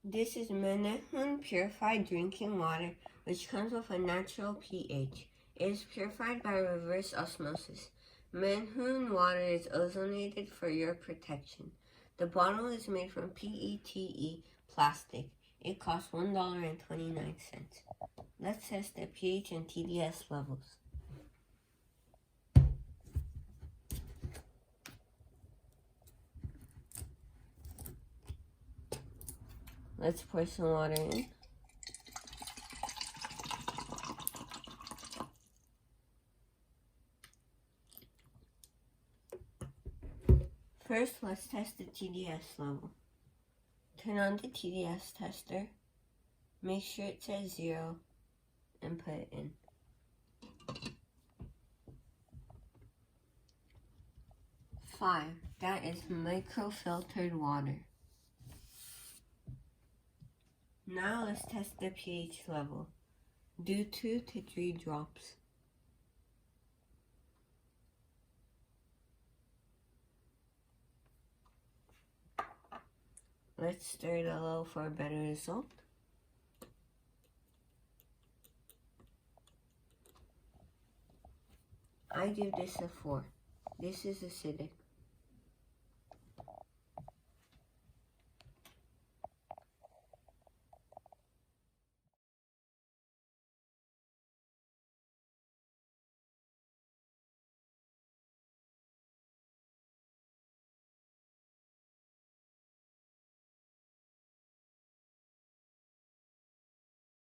This is Menehune Purified drinking water, which comes with a natural pH. It is purified by reverse osmosis. Menehune water is ozonated for your protection. The bottle is made from PETE plastic. It costs $1.29. Let's test the pH and TDS levels. Let's pour some water in. First, let's test the TDS level. Turn on the TDS tester. Make sure it says 0 and put it in. Five. That is microfiltered water. Now let's test the pH level. Do 2 to 3 drops. Let's stir it a little for a better result. I give this a 4. This is acidic.